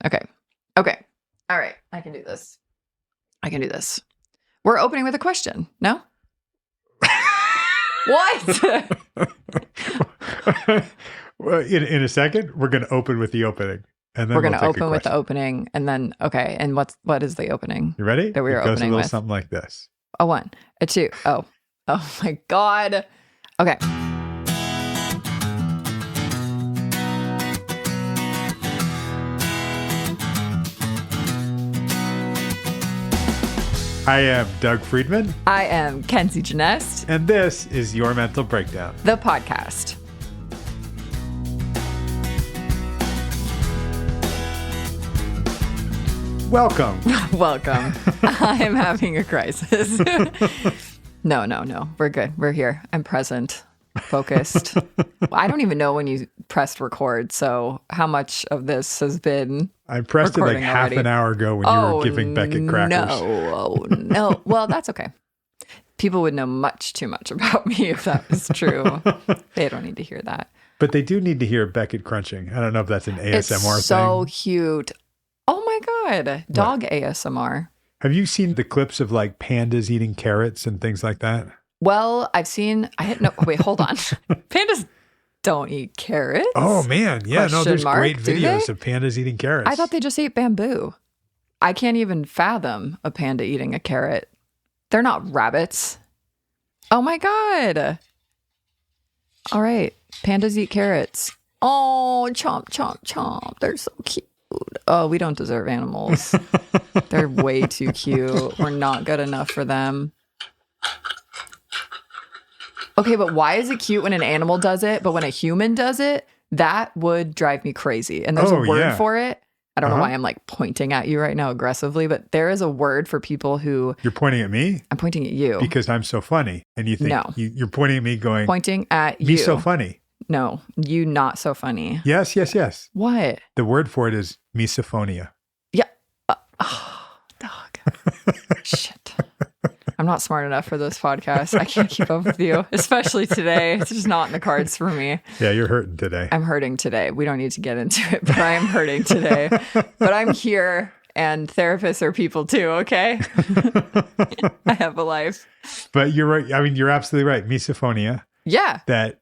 Okay. All right. I can do this. We're opening with a question. No? What? Well, in a second, we're going to open with the opening. And then We're going to open with the opening. And then, okay. And what is the opening? You ready? That we were it goes opening a little with? something like this. A 1, a 2. Oh my God. Okay. I am Doug Friedman. I am Kenzie Janest. And this is Your Mental Breakdown, the podcast. Welcome. I'm having a crisis. No. We're good. We're here. I'm present, focused. I don't even know when you pressed record. So how much of this has been I pressed it like recording half already? an hour ago when you were giving Beckett crackers. No. Well, that's okay. People would know much too much about me if that was true. They don't need to hear that. But they do need to hear Beckett crunching. I don't know if that's an ASMR It's so thing. cute. Oh my God. Dog ASMR. Have you seen the clips of like pandas eating carrots and things like that? Well, wait, hold on. Pandas don't eat carrots. Oh man, yeah, no, there's great Do videos they? of pandas eating carrots. I thought they just ate bamboo. I can't even fathom a panda eating a carrot. They're not rabbits. Oh my God. All right. Pandas eat carrots. Oh, chomp, chomp, chomp. They're so cute. Oh, we don't deserve animals. They're way too cute. We're not good enough for them. Okay, but why is it cute when an animal does it, but when a human does it, that would drive me crazy. And there's a word for it. I don't know why I'm like pointing at you right now aggressively, but there is a word for people who... You're pointing at me? I'm pointing at you. Because I'm so funny. And you think No. you're pointing at me going... Pointing at you. Me so funny. No, you not so funny. Yes. What? The word for it is misophonia. Yeah. Dog. Shit. I'm not smart enough for this podcast. I can't keep up with you, especially today. It's just not in the cards for me. Yeah, you're hurting today. I'm hurting today. We don't need to get into it, but I am hurting today. But I'm here, and therapists are people too, okay? I have a life. But you're right. I mean, you're absolutely right. Misophonia. Yeah. That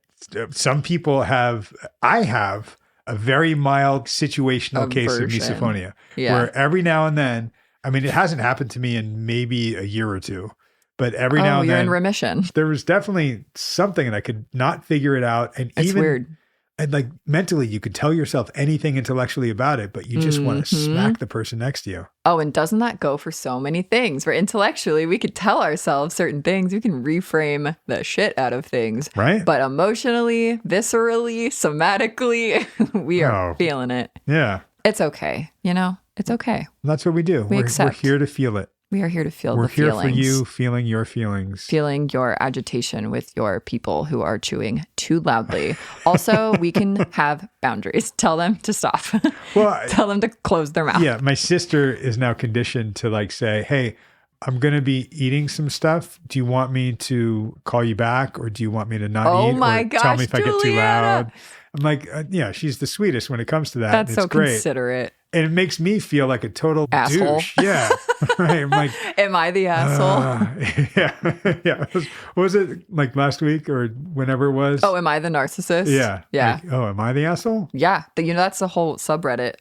some people have, I have a very mild situational case of misophonia. Yeah. Where every now and then, I mean, it hasn't happened to me in maybe a year or two, but every now and you're then in remission. there was definitely something and I could not figure it out. And It's even weird. And like mentally, you could tell yourself anything intellectually about it, but you just want to smack the person next to you. Oh, and doesn't that go for so many things? Where intellectually, we could tell ourselves certain things. We can reframe the shit out of things. Right. But emotionally, viscerally, somatically, we are feeling it. Yeah. It's okay. You know, it's okay. That's what we do. We're here to feel it. We are here to feel We're the feelings. here for you, feeling your feelings. Feeling your agitation with your people who are chewing too loudly. Also, we can have boundaries. Tell them to stop. Well, Tell them to close their mouth. Yeah, my sister is now conditioned to like say, hey, I'm going to be eating some stuff. Do you want me to call you back or do you want me to not eat? Oh my or gosh, tell me if I get too Juliana. loud. I'm like, yeah, she's the sweetest when it comes to that. That's It's so great. considerate. And it makes me feel like a total Asshole. douche. Yeah. Right. I'm like, Am I the asshole? yeah. What was it like last week or whenever it was? Oh, am I the narcissist? Yeah. Yeah. Like, am I the asshole? Yeah. That's the whole subreddit.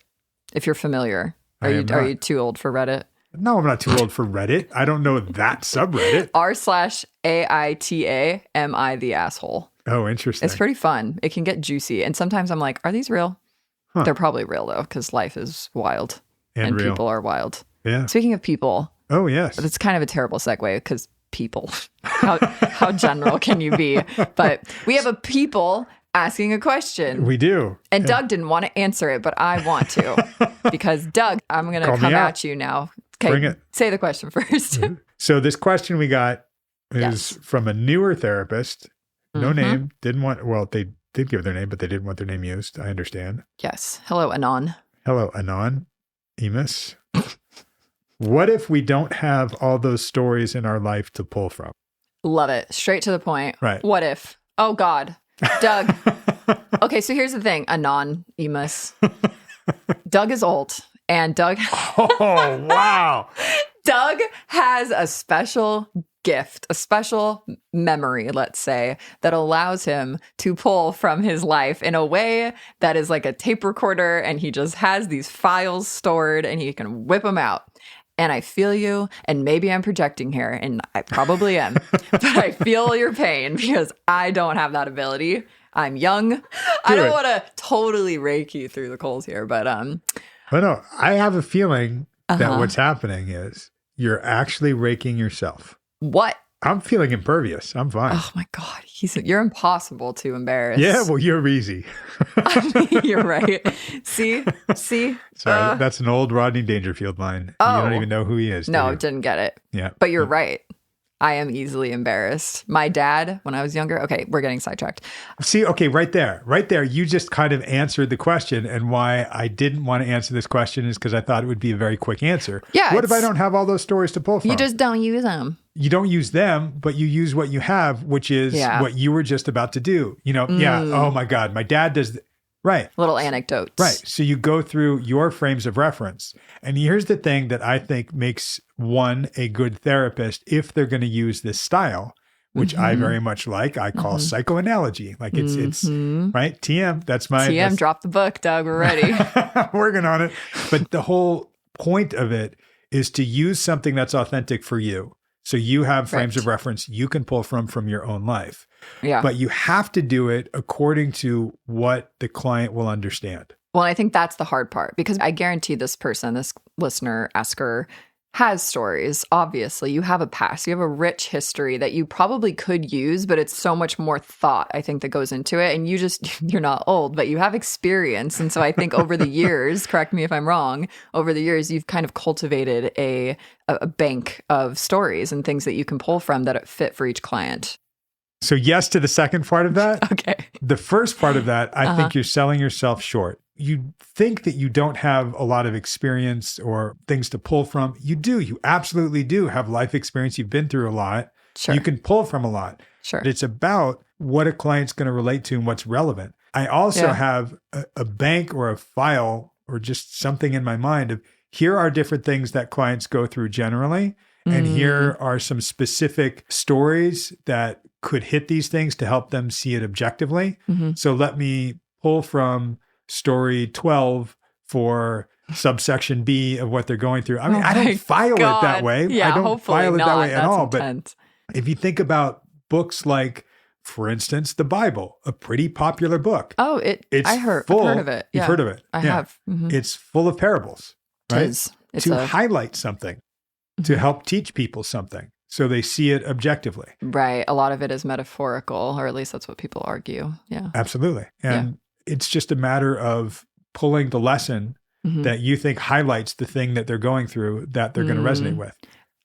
If you're familiar. Are you too old for Reddit? No, I'm not too old for Reddit. I don't know that subreddit. r/AITA am I the asshole? Oh, interesting. It's pretty fun. It can get juicy. And sometimes I'm like, are these real? Huh. They're probably real though, because life is wild. And real. People are wild. Yeah. Speaking of people, Oh, yes. it's kind of a terrible segue because people, how general can you be? But we have a people asking a question. We do. And Doug didn't want to answer it, but I want to. Because Doug, I'm going to come at you now. Okay, Bring it. Say the question first. So this question we got is from a newer therapist. No name. Didn't want, well, they did give their name, but they didn't want their name used. I understand. Yes. Hello, Anon. Hello, Anon. Emus. What if we don't have all those stories in our life to pull from? Love it. Straight to the point. Right. What if? Oh, God. Doug. Okay, so here's the thing. Anon, Emus. Doug is old. And Doug, Oh, wow. Doug has a special gift, a special memory, let's say, that allows him to pull from his life in a way that is like a tape recorder, and he just has these files stored and he can whip them out. And I feel you, and maybe I'm projecting here, and I probably am, but I feel your pain because I don't have that ability. I'm young. I don't want to totally rake you through the coals here, but Oh, no, I have a feeling that what's happening is you're actually raking yourself. What? I'm feeling impervious. I'm fine. Oh my God. You're impossible to embarrass. Yeah, well, you're easy. You're right. See? Sorry, that's an old Rodney Dangerfield line. Oh. You don't even know who he is. No, didn't get it. Yeah. But you're right. I am easily embarrassed. My dad, when I was younger, okay, we're getting sidetracked. See, okay, right there, you just kind of answered the question. And why I didn't want to answer this question is because I thought it would be a very quick answer. Yeah. What if I don't have all those stories to pull from? You just don't use them. You don't use them, but you use what you have, which is what you were just about to do. Oh my God, my dad does. Right. Little anecdotes. Right. So you go through your frames of reference. And here's the thing that I think makes one a good therapist if they're going to use this style, which I very much like. I call psychoanalogy. Like it's right. TM. That's my TM. Drop the book, Doug. We're ready. Working on it. But the whole point of it is to use something that's authentic for you. So you have frames of reference you can pull from your own life. Yeah. But you have to do it according to what the client will understand. Well, I think that's the hard part because I guarantee this person, this listener, asker, has stories. Obviously, you have a past, you have a rich history that you probably could use, but it's so much more thought, I think, that goes into it. And you're not old, but you have experience. And so I think over the years, correct me if I'm wrong, over the years, you've kind of cultivated a bank of stories and things that you can pull from that fit for each client. So yes to the second part of that. Okay. The first part of that, I think you're selling yourself short. You think that you don't have a lot of experience or things to pull from. You do. You absolutely do have life experience. You've been through a lot. Sure. You can pull from a lot. Sure. But it's about what a client's going to relate to and what's relevant. I also have a bank or a file or just something in my mind of here are different things that clients go through generally. And here are some specific stories that could hit these things to help them see it objectively. So let me pull from story 12 for subsection B of what they're going through. I mean, I don't file it that way. Yeah, I don't file it that way at all. Intense. But if you think about books like, for instance, the Bible, a pretty popular book. Oh, I've heard of it. You've heard of it. I have. It's full of parables, right? It's to highlight something, to help teach people something so they see it objectively. Right. A lot of it is metaphorical, or at least that's what people argue. Yeah. Absolutely. And it's just a matter of pulling the lesson that you think highlights the thing that they're going through that they're going to resonate with.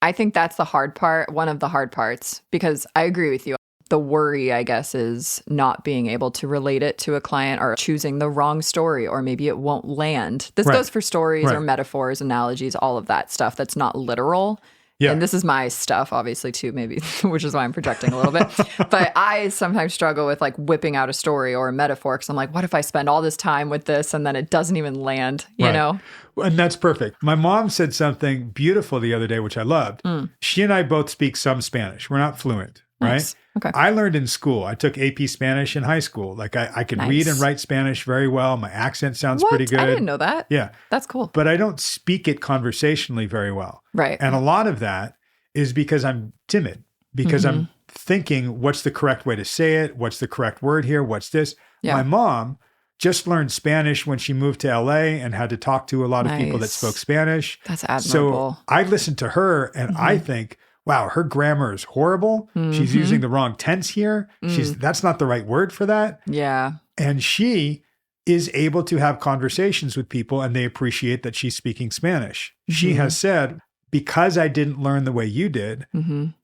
I think that's the hard part, one of the hard parts, because I agree with you. The worry, I guess, is not being able to relate it to a client or choosing the wrong story, or maybe it won't land. This goes for stories or metaphors, analogies, all of that stuff that's not literal. Yeah. And this is my stuff, obviously, too, maybe, which is why I'm projecting a little bit. But I sometimes struggle with like whipping out a story or a metaphor because I'm like, what if I spend all this time with this and then it doesn't even land, you know? And that's perfect. My mom said something beautiful the other day, which I loved. She and I both speak some Spanish. We're not fluent, right? Okay. I learned in school. I took AP Spanish in high school. Like I can read and write Spanish very well. My accent sounds pretty good. I didn't know that. Yeah. That's cool. But I don't speak it conversationally very well. Right. And a lot of that is because I'm timid, because I'm thinking, what's the correct way to say it? What's the correct word here? What's this? Yeah. My mom just learned Spanish when she moved to LA and had to talk to a lot of people that spoke Spanish. That's admirable. So I listen to her and I think, wow, her grammar is horrible. She's using the wrong tense here. That's not the right word for that. Yeah. And she is able to have conversations with people and they appreciate that she's speaking Spanish. She has said, because I didn't learn the way you did,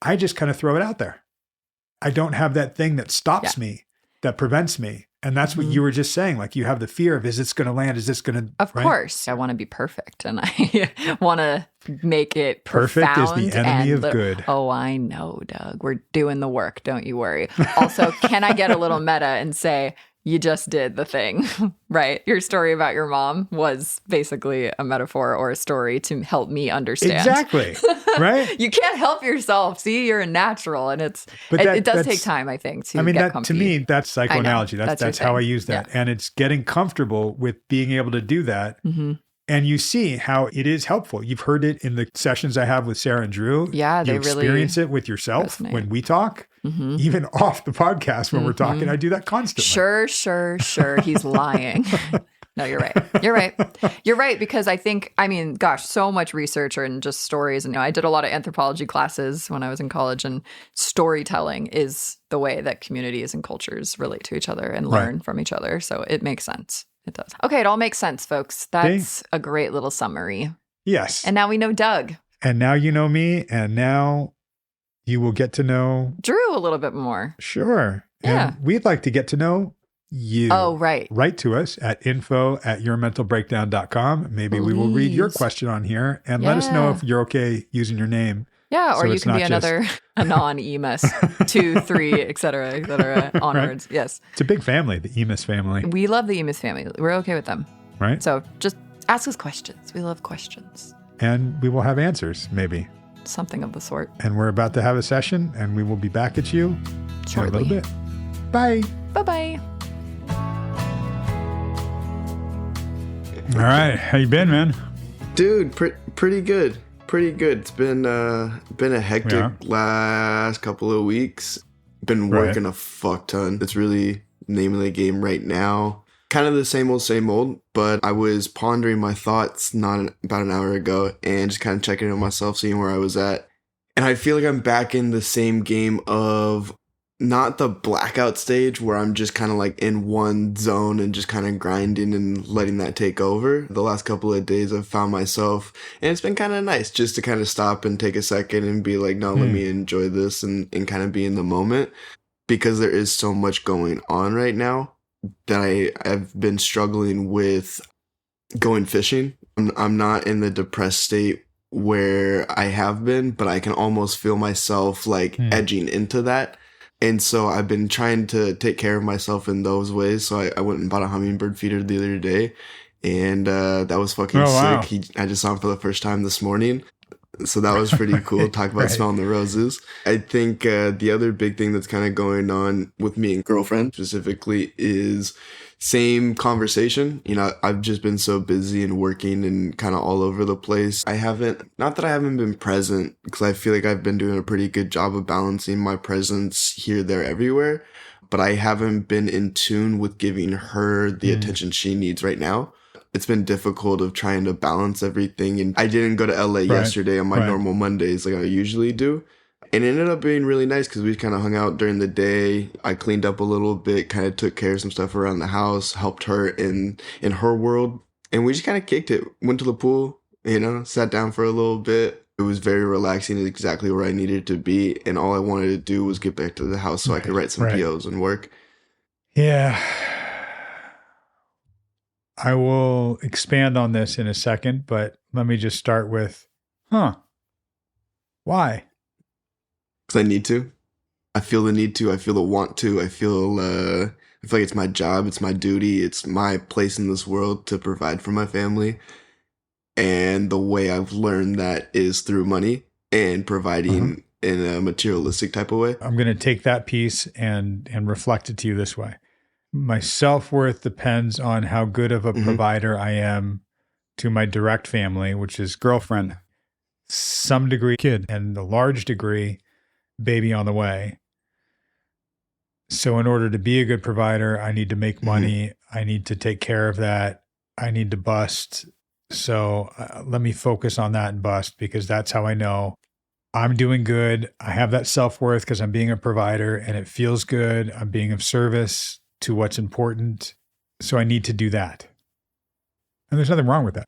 I just kind of throw it out there. I don't have that thing that stops me, that prevents me. And that's what you were just saying. Like you have the fear of, is this going to land? Is this going to? Of course. I want to be perfect and I want to make it perfect profound. Is the enemy of good. Oh, I know, Doug. We're doing the work. Don't you worry. Also, can I get a little meta and say, you just did the thing, right? Your story about your mom was basically a metaphor or a story to help me understand. Exactly. Right? You can't help yourself. See, you're a natural, and it does take time, I think, to get comfy. To me, that's psychoanalogy. That's how I use that. Yeah. And it's getting comfortable with being able to do that. Mm-hmm. And you see how it is helpful. You've heard it in the sessions I have with Sarah and Drew. Yeah, you experience it with yourself when we talk, even off the podcast when we're talking. I do that constantly. Sure. He's lying. No, you're right. You're right, because gosh, so much research and just stories. And I did a lot of anthropology classes when I was in college, and storytelling is the way that communities and cultures relate to each other and learn from each other. So it makes sense. It does. Okay, it all makes sense, folks. That's a great little summary. Yes. And now we know Doug. And now you know me, and now you will get to know Drew a little bit more. Sure. Yeah. And we'd like to get to know you. Oh, right. Write to us at info@yourmentalbreakdown.com. Maybe we will read your question on here and let us know if you're okay using your name. Yeah, or you can be another anon, Emus, 2, 3, et cetera, onwards. Right. Yes. It's a big family, the Emus family. We love the Emus family. We're okay with them. Right. So just ask us questions. We love questions. And we will have answers, maybe. Something of the sort. And we're about to have a session, and we will be back at you shortly. In a little bit. Bye. Bye-bye. All right. How you been, man? Dude, pretty good. It's been a hectic last couple of weeks. Been working a fuck ton. It's really the name of the game right now. Kind of the same old, but I was pondering my thoughts about an hour ago and just kind of checking in on myself, seeing where I was at. And I feel like I'm back in the same game of not the blackout stage where I'm just kind of like in one zone and just kind of grinding and letting that take over. The last couple of days I've found myself, and it's been kind of nice just to kind of stop and take a second and be like, no, let me enjoy this and kind of be in the moment, because there is so much going on right now that I've been struggling with going fishing. I'm not in the depressed state where I have been, but I can almost feel myself like edging into that. And so I've been trying to take care of myself in those ways. So I went and bought a hummingbird feeder the other day, and that was fucking sick. I just saw him for the first time this morning. So that was pretty cool. Talk about smelling the roses. I think the other big thing that's kind of going on with me and girlfriend specifically is same conversation. You know, I've just been so busy and working and kind of all over the place. Not that I haven't been present, because I feel like I've been doing a pretty good job of balancing my presence here, there, everywhere. But I haven't been in tune with giving her the attention she needs right now. It's been difficult of trying to balance everything. And I didn't go to LA yesterday on my normal Mondays like I usually do. And it ended up being really nice because we kind of hung out during the day. I cleaned up a little bit, kind of took care of some stuff around the house, helped her in her world. And we just kind of kicked it, went to the pool, sat down for a little bit. It was very relaxing, exactly where I needed to be. And all I wanted to do was get back to the house so I could write some POs and work. Yeah. I will expand on this in a second, but let me just start with, why? Because I need to. I feel the need to. I feel the want to. I feel like it's my job. It's my duty. It's my place in this world to provide for my family. And the way I've learned that is through money and providing in a materialistic type of way. I'm going to take that piece and reflect it to you this way. My self-worth depends on how good of a provider I am to my direct family, which is girlfriend, some degree kid, and a large degree baby on the way. So in order to be a good provider, I need to make money. I need to take care of that. I need to bust. So let me focus on that and bust, because that's how I know I'm doing good. I have that self-worth because I'm being a provider and it feels good. I'm being of service to what's important. So I need to do that. And there's nothing wrong with that.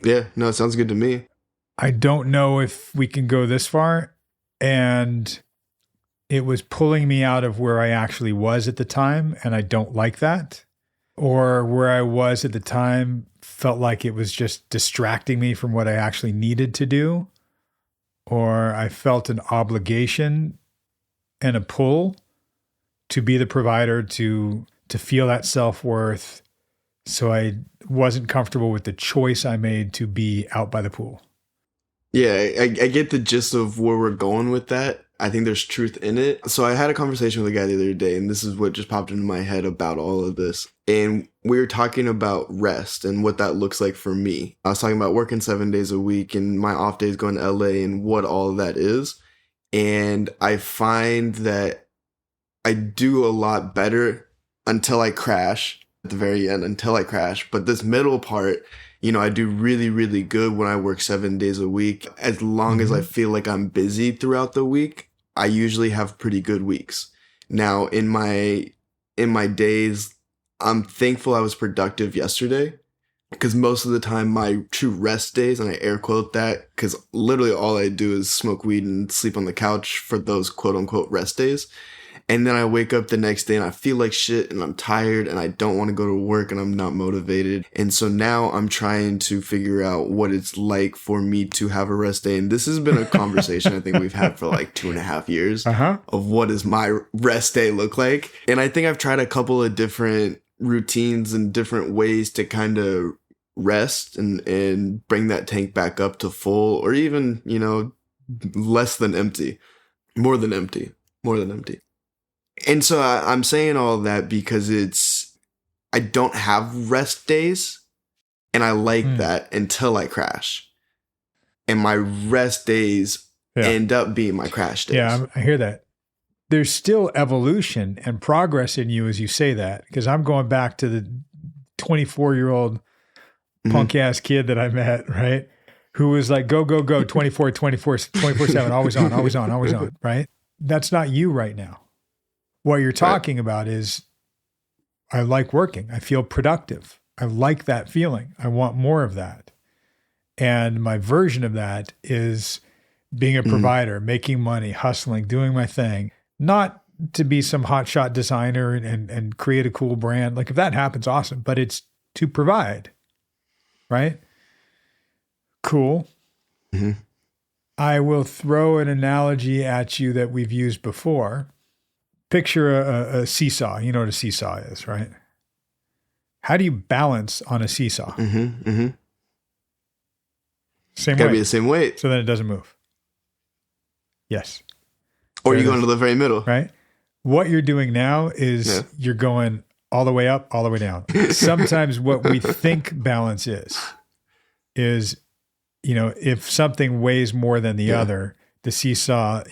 Yeah, no, it sounds good to me. I don't know if we can go this far. And it was pulling me out of where I actually was at the time. And I don't like that. Or where I was at the time felt like it was just distracting me from what I actually needed to do. Or I felt an obligation and a pull to be the provider, to to feel that self-worth. So I wasn't comfortable with the choice I made to be out by the pool. Yeah, I get the gist of where we're going with that. I think there's truth in it. So I had a conversation with a guy the other day, and this is what just popped into my head about all of this. And we were talking about rest and what that looks like for me. I was talking about working 7 days a week and my off days going to LA and what all of that is. And I find that I do a lot better until I crash, at the very end, until I crash. But this middle part, I do really, really good when I work 7 days a week. As long as I feel like I'm busy throughout the week, I usually have pretty good weeks. Now, in my days, I'm thankful I was productive yesterday, because most of the time my true rest days, and I air quote that, because literally all I do is smoke weed and sleep on the couch for those quote unquote rest days. And then I wake up the next day and I feel like shit and I'm tired and I don't want to go to work and I'm not motivated. And so now I'm trying to figure out what it's like for me to have a rest day. And this has been a conversation I think we've had for like 2.5 years of what does my rest day look like. And I think I've tried a couple of different routines and different ways to kind of rest and bring that tank back up to full, or even, less than empty, more than empty. And so I'm saying all that because I don't have rest days, and I like that until I crash. And my rest days end up being my crash days. Yeah, I hear that. There's still evolution and progress in you as you say that, because I'm going back to the 24-year-old punk ass kid that I met, right? Who was like, go, 24/7, always on, right? That's not you right now. What you're talking about is, I like working. I feel productive. I like that feeling. I want more of that. And my version of that is being a provider, making money, hustling, doing my thing, not to be some hotshot designer and create a cool brand. Like if that happens, awesome, but it's to provide, right? Cool. I will throw an analogy at you that we've used before. Picture a seesaw. You know what a seesaw is, right? How do you balance on a seesaw? Same Gotta way. be the same weight. So then it doesn't move. Yes. Or you go into the very middle. Right? What you're doing now is you're going all the way up, all the way down. Sometimes what we think balance is, if something weighs more than the other, the seesaw,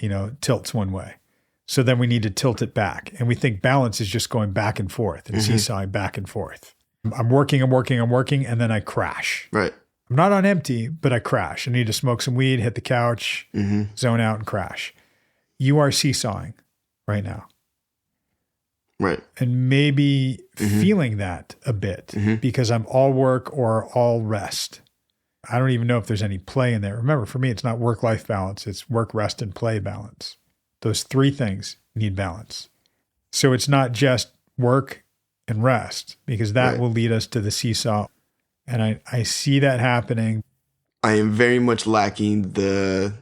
tilts one way. So then we need to tilt it back. And we think balance is just going back and forth and seesawing back and forth. I'm working, and then I crash. Right. I'm not on empty, but I crash. I need to smoke some weed, hit the couch, zone out and crash. You are seesawing right now. Right. And maybe feeling that a bit because I'm all work or all rest. I don't even know if there's any play in there. Remember, for me, it's not work-life balance. It's work, rest, and play balance. Those three things need balance. So it's not just work and rest, because that will lead us to the seesaw. And I see that happening. I am very much lacking the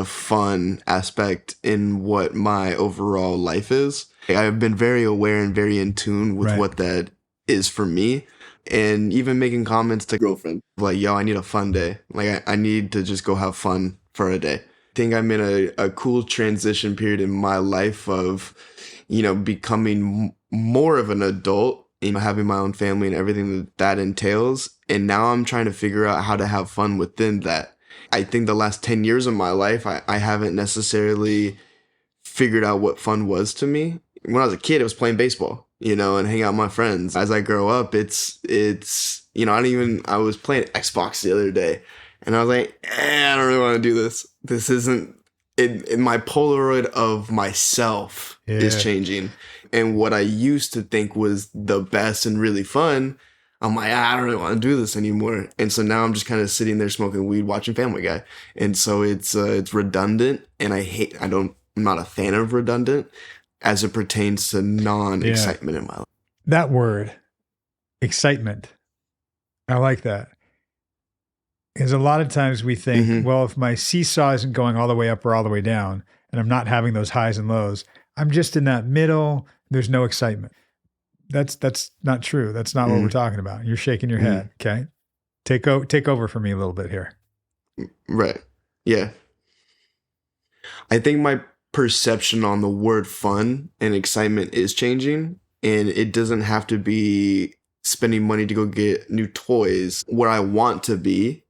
fun aspect in what my overall life is. I've been very aware and very in tune with what that is for me. And even making comments to girlfriend, like, yo, I need a fun day. Like, I need to just go have fun for a day. I think I'm in a cool transition period in my life of, becoming more of an adult, having my own family and everything that entails. And now I'm trying to figure out how to have fun within that. I think the last 10 years of my life, I haven't necessarily figured out what fun was to me. When I was a kid, it was playing baseball, and hang out with my friends. As I grow up, it's I was playing Xbox the other day and I was like, I don't really want to do this. This isn't in my Polaroid of myself is changing. And what I used to think was the best and really fun, I'm like, I don't really want to do this anymore. And so now I'm just kind of sitting there smoking weed, watching Family Guy. And so it's redundant, and I'm not a fan of redundant as it pertains to non-excitement in my life. That word, excitement. I like that. Because a lot of times we think, well, if my seesaw isn't going all the way up or all the way down, and I'm not having those highs and lows, I'm just in that middle, there's no excitement. That's not true. That's not what we're talking about. You're shaking your head. Okay. Take over for me a little bit here. Right. Yeah. I think my perception on the word fun and excitement is changing, and it doesn't have to be spending money to go get new toys. What I want to be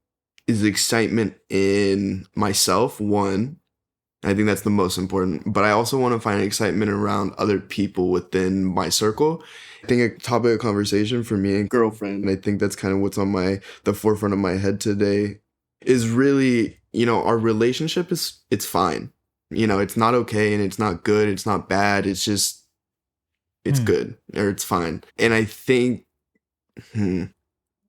is excitement in myself, one. I think that's the most important. But I also want to find excitement around other people within my circle. I think a topic of conversation for me and girlfriend, and I think that's kind of what's on the forefront of my head today, is really, our relationship it's fine. It's not okay and it's not good. It's not bad. It's just, it's good or it's fine. And I think,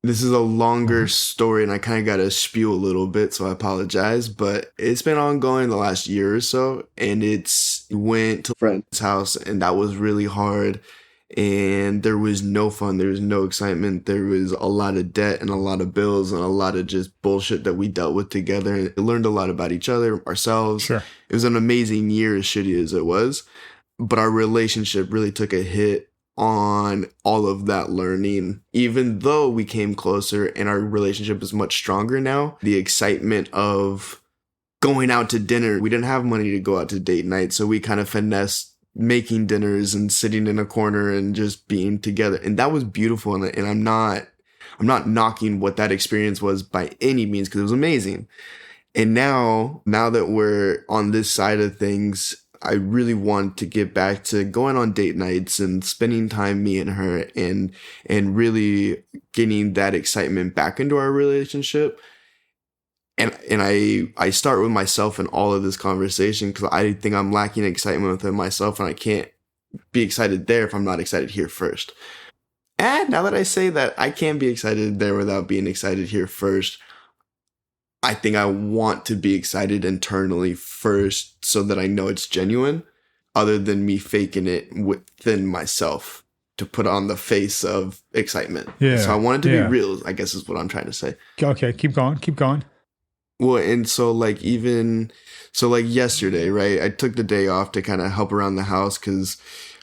this is a longer story and I kind of got to spew a little bit, so I apologize, but it's been ongoing the last year or so, and went to a friend's house and that was really hard, and there was no fun, there was no excitement, there was a lot of debt and a lot of bills and a lot of just bullshit that we dealt with together, and we learned a lot about each other, ourselves. Sure. It was an amazing year, as shitty as it was, but our relationship really took a hit on all of that learning. Even though we came closer and our relationship is much stronger now, the excitement of going out to dinner, we didn't have money to go out to date night, so we kind of finessed making dinners and sitting in a corner and just being together, and that was beautiful. And I'm not knocking what that experience was by any means, because it was amazing. And now that we're on this side of things, I really want to get back to going on date nights and spending time, me and her, and really getting that excitement back into our relationship. And I start with myself in all of this conversation, because I think I'm lacking excitement within myself, and I can't be excited there if I'm not excited here first. And now that I say that I can be excited there without being excited here first, I think I want to be excited internally first so that I know it's genuine, other than me faking it within myself to put on the face of excitement. Yeah. So I want it to be real, I guess is what I'm trying to say. Okay, keep going. Well, and so like yesterday, right, I took the day off to kind of help around the house because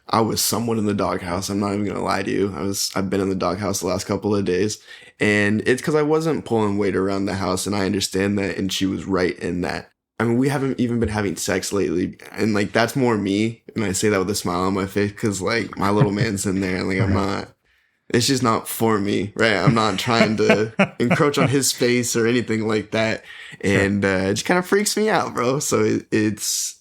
I was somewhat in the doghouse. I'm not even going to lie to you. I've been in the doghouse the last couple of days, and it's because I wasn't pulling weight around the house, and I understand that, and she was right in that. I mean, we haven't even been having sex lately, and like that's more me, and I say that with a smile on my face because like my little man's in there, and like I'm not. It's just not for me, right? I'm not trying to encroach on his space or anything like that, and it just kind of freaks me out, bro. So it's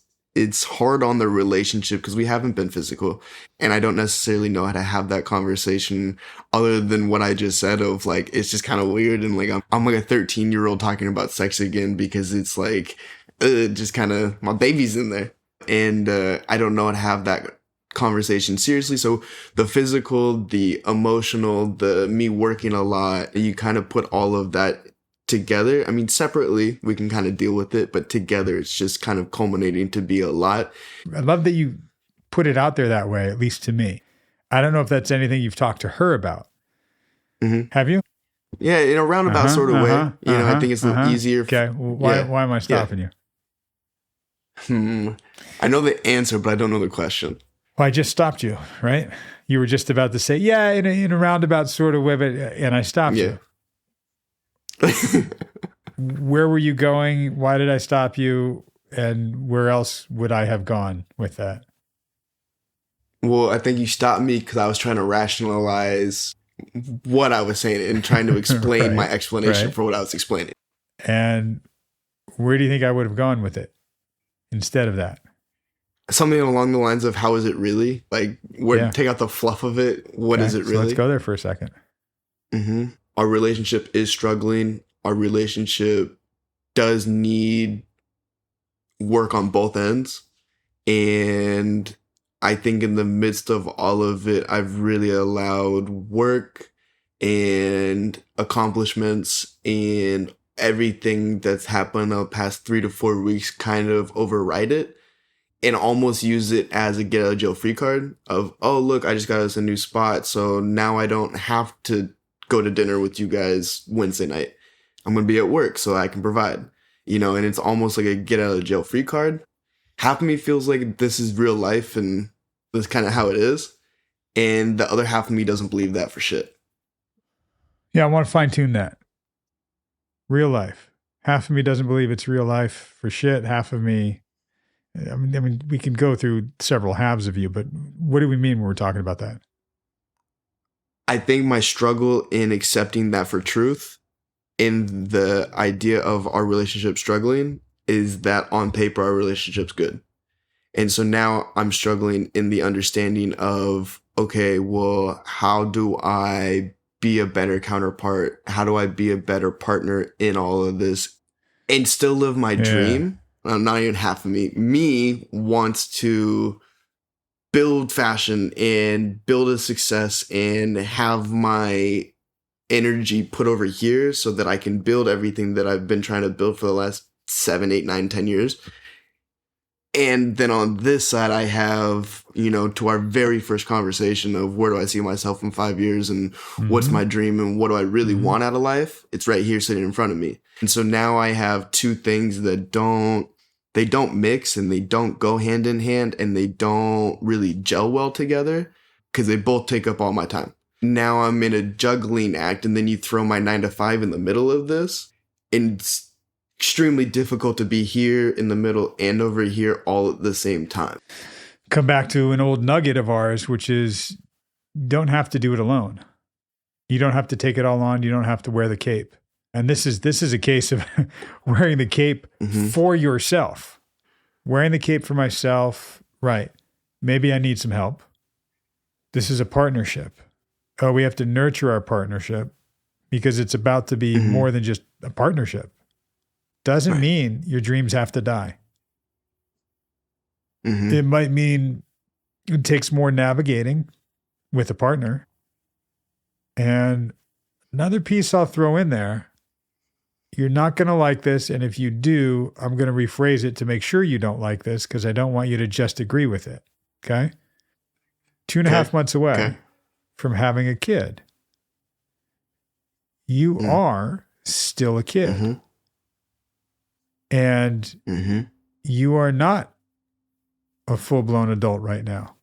hard on the relationship because we haven't been physical, and I don't necessarily know how to have that conversation other than what I just said of like, it's just kind of weird. And like, I'm like a 13-year-old talking about sex again because it's like, just kind of my baby's in there, and I don't know how to have that conversation seriously. So the physical, the emotional, the me working a lot, you kind of put all of that together. I mean, separately, we can kind of deal with it, but together, it's just kind of culminating to be a lot. I love that you put it out there that way, at least to me. I don't know if that's anything you've talked to her about. Mm-hmm. Have you? Yeah, in a roundabout sort of way. I think it's a little easier. Okay, well, why am I stopping you? I know the answer, but I don't know the question. Well, I just stopped you, right? You were just about to say, yeah, in a roundabout sort of way, and I stopped you. Where were you going? Why did I stop you? And where else would I have gone with that? Well, I think you stopped me because I was trying to rationalize what I was saying and trying to explain my explanation for what I was explaining. And where do you think I would have gone with it instead of that? Something along the lines of, how is it really? Like, take out the fluff of it. What is it really? So let's go there for a second. Mm-hmm. Our relationship is struggling. Our relationship does need work on both ends. And I think in the midst of all of it, I've really allowed work and accomplishments and everything that's happened the past 3 to 4 weeks kind of override it. And almost use it as a get out of jail free card of, oh, look, I just got us a new spot. So now I don't have to go to dinner with you guys Wednesday night. I'm going to be at work so I can provide, and it's almost like a get out of jail free card. Half of me feels like this is real life and that's kind of how it is. And the other half of me doesn't believe that for shit. Yeah, I want to fine tune that. Real life. Half of me doesn't believe it's real life for shit. Half of me, I mean, we can go through several halves of you, but what do we mean when we're talking about that? I think my struggle in accepting that for truth, in the idea of our relationship struggling, is that on paper our relationship's good. And so now I'm struggling in the understanding of, okay, well, how do I be a better counterpart? How do I be a better partner in all of this and still live my dream? Not even half of me wants to build fashion and build a success and have my energy put over here so that I can build everything that I've been trying to build for the last 7, 8, 9, 10 years. And then on this side, I have, to our very first conversation of where do I see myself in 5 years and what's my dream and what do I really want out of life? It's right here sitting in front of me. And so now I have two things that don't mix and they don't go hand in hand and they don't really gel well together because they both take up all my time. Now I'm in a juggling act, and then you throw my 9 to 5 in the middle of this, and it's extremely difficult to be here in the middle and over here all at the same time. Come back to an old nugget of ours, which is you don't have to do it alone. You don't have to take it all on. You don't have to wear the cape. And this is a case of wearing the cape for yourself. Wearing the cape for myself, right. Maybe I need some help. This is a partnership. Oh, we have to nurture our partnership because it's about to be more than just a partnership. Doesn't mean your dreams have to die. It might mean it takes more navigating with a partner. And another piece I'll throw in there, you're not going to like this. And if you do, I'm going to rephrase it to make sure you don't like this because I don't want you to just agree with it. Okay? 2.5 months away from having a kid. You are still a kid. And you are not a full-blown adult right now.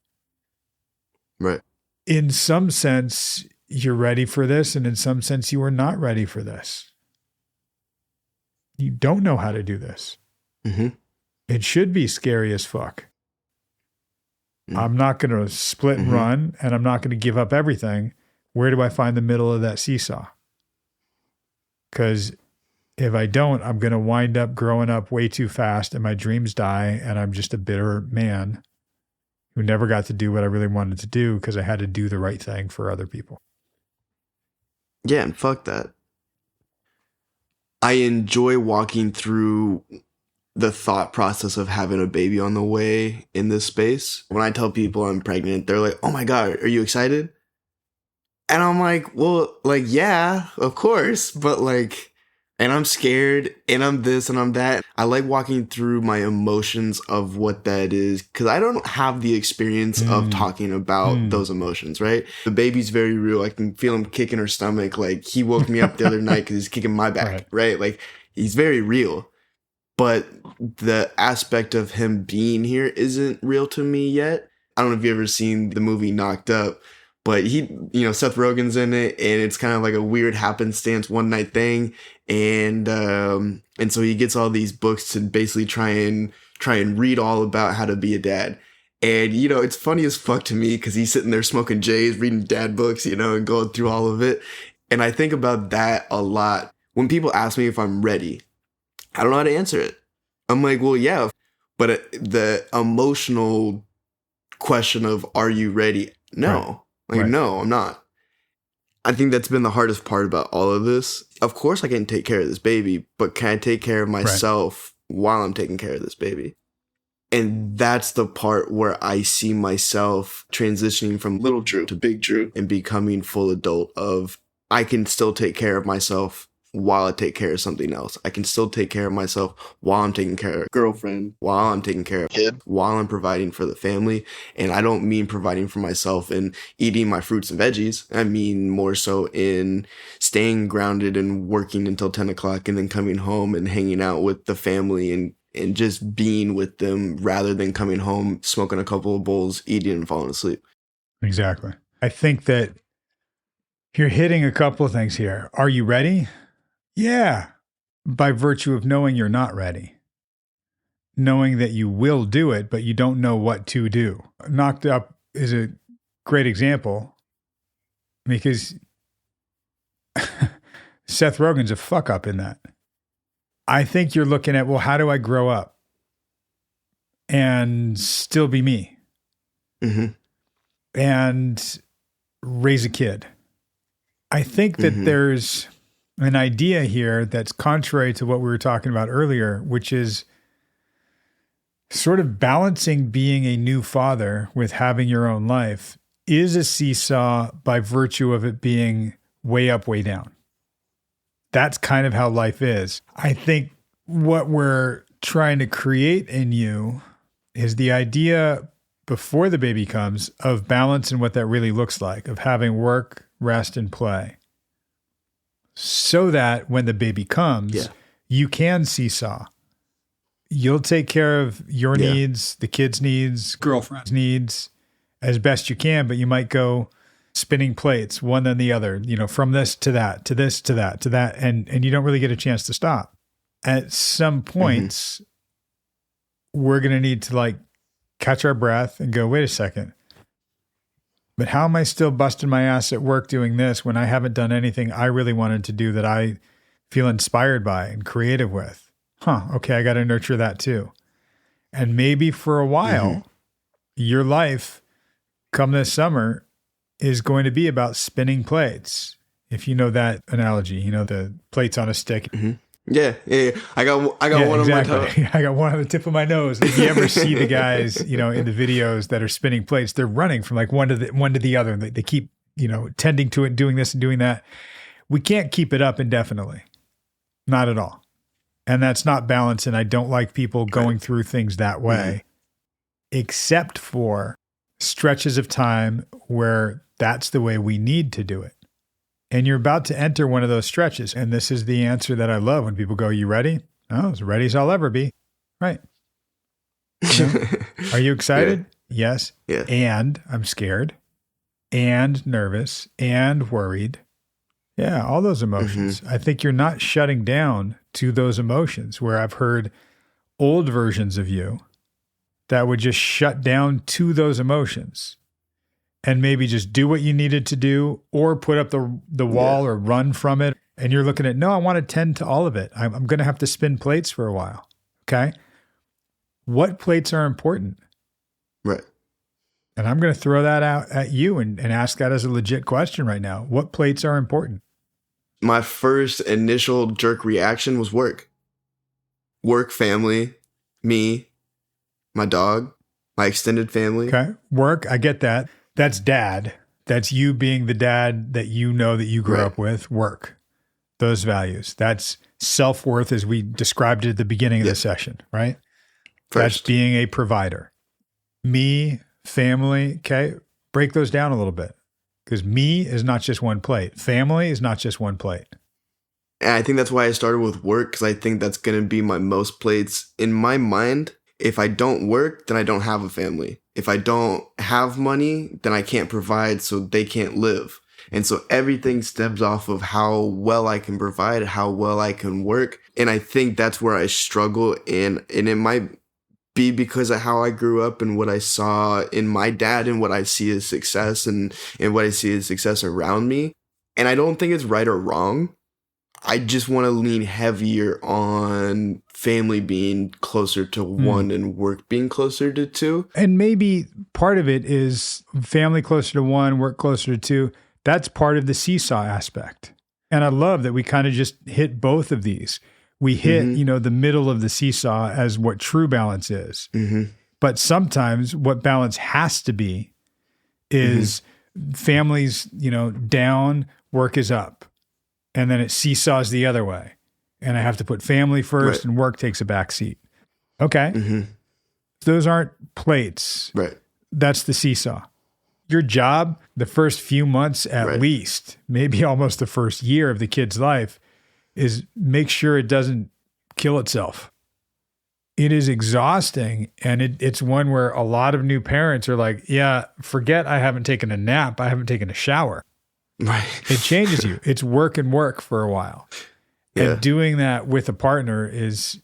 Right. In some sense, you're ready for this, and in some sense, you are not ready for this. You don't know how to do this. It should be scary as fuck. I'm not going to split and run, and I'm not going to give up everything. Where do I find the middle of that seesaw? Because if I don't, I'm going to wind up growing up way too fast and my dreams die, and I'm just a bitter man who never got to do what I really wanted to do because I had to do the right thing for other people. Yeah, and fuck that. I enjoy walking through the thought process of having a baby on the way in this space. When I tell people I'm pregnant, they're like, oh my God, are you excited? And I'm like, well, like, yeah, of course. But like, and I'm scared and I'm this and I'm that. I like walking through my emotions of what that is because I don't have the experience of talking about those emotions, right? The baby's very real. I can feel him kicking her stomach. Like he woke me up the other night because he's kicking my back, right? Like he's very real. But the aspect of him being here isn't real to me yet. I don't know if you've ever seen the movie Knocked Up, but Seth Rogen's in it, and it's kind of like a weird happenstance one night thing. And so he gets all these books to basically try and read all about how to be a dad. And, it's funny as fuck to me because he's sitting there smoking J's, reading dad books, and going through all of it. And I think about that a lot. When people ask me if I'm ready, I don't know how to answer it. I'm like, well, yeah. But the emotional question of, are you ready? No. No, I'm not. I think that's been the hardest part about all of this. Of course I can take care of this baby, but can I take care of myself while I'm taking care of this baby? And that's the part where I see myself transitioning from little Drew to big Drew and becoming full adult of I can still take care of myself while I take care of something else. I can still take care of myself while I'm taking care of girlfriend, while I'm taking care of kid, while I'm providing for the family. And I don't mean providing for myself and eating my fruits and veggies. I mean more so in staying grounded and working until 10 o'clock and then coming home and hanging out with the family and just being with them rather than coming home, smoking a couple of bowls, eating and falling asleep. Exactly. I think that you're hitting a couple of things here. Are you ready? Yeah. By virtue of knowing you're not ready. Knowing that you will do it, but you don't know what to do. Knocked Up is a great example because Seth Rogen's a fuck up in that. I think you're looking at, well, how do I grow up and still be me and raise a kid? I think that there's an idea here that's contrary to what we were talking about earlier, which is sort of balancing being a new father with having your own life is a seesaw by virtue of it being way up, way down. That's kind of how life is. I think what we're trying to create in you is the idea before the baby comes of balance and what that really looks like, of having work, rest, and play. So that when the baby comes, you can seesaw. You'll take care of your needs, the kids' needs, girlfriend's needs as best you can, but you might go spinning plates, one then the other, from this to that, to this, to that, to that, and you don't really get a chance to stop. At some points, we're going to need to catch our breath and go, wait a second, but how am I still busting my ass at work doing this when I haven't done anything I really wanted to do that I feel inspired by and creative with? Okay, I got to nurture that too. And maybe for a while, your life come this summer is going to be about spinning plates. If you know that analogy, the plates on a stick. Yeah. I got one on my toe. I got one on the tip of my nose. If you ever see the guys, in the videos that are spinning plates, they're running from one to the other. And they keep, tending to it, doing this and doing that. We can't keep it up indefinitely. Not at all. And that's not balance. And I don't like people going through things that way, except for stretches of time where that's the way we need to do it. And you're about to enter one of those stretches. And this is the answer that I love when people go, you ready? Oh, as ready as I'll ever be. Right. Are you excited? Yes. Yeah. And I'm scared and nervous and worried. Yeah, all those emotions. I think you're not shutting down to those emotions, where I've heard old versions of you that would just shut down to those emotions and maybe just do what you needed to do or put up the wall or run from it. And you're looking at, no, I want to tend to all of it. I'm going to have to spin plates for a while. Okay. What plates are important? Right. And I'm going to throw that out at you and ask that as a legit question right now. What plates are important? My first initial jerk reaction was work. Work, family, me, my dog, my extended family. Okay. Work, I get that. That's dad. That's you being the dad that you know that you grew up with. Work. Those values. That's self-worth as we described it at the beginning of the session, right? That's being a provider. Me, family, okay? Break those down a little bit, because me is not just one plate. Family is not just one plate. And I think that's why I started with work, because I think that's going to be my most plates. In my mind, if I don't work, then I don't have a family. If I don't have money, then I can't provide, so they can't live. And so everything stems off of how well I can provide, how well I can work. And I think that's where I struggle in. And it might be because of how I grew up and what I saw in my dad and what I see as success and what I see as success around me. And I don't think it's right or wrong. I just want to lean heavier on family being closer to one and work being closer to two. And maybe part of it is family closer to one, work closer to two. That's part of the seesaw aspect. And I love that we kind of just hit both of these. We hit, the middle of the seesaw as what true balance is. But sometimes what balance has to be is families, down, work is up. And then it seesaws the other way. And I have to put family first and work takes a back seat. Okay. Those aren't plates. Right. That's the seesaw. Your job, the first few months at least, maybe almost the first year of the kid's life, is make sure it doesn't kill itself. It is exhausting. And it's one where a lot of new parents are like, yeah, forget I haven't taken a nap. I haven't taken a shower. Right. It changes you. It's work and work for a while. Yeah. And doing that with a partner is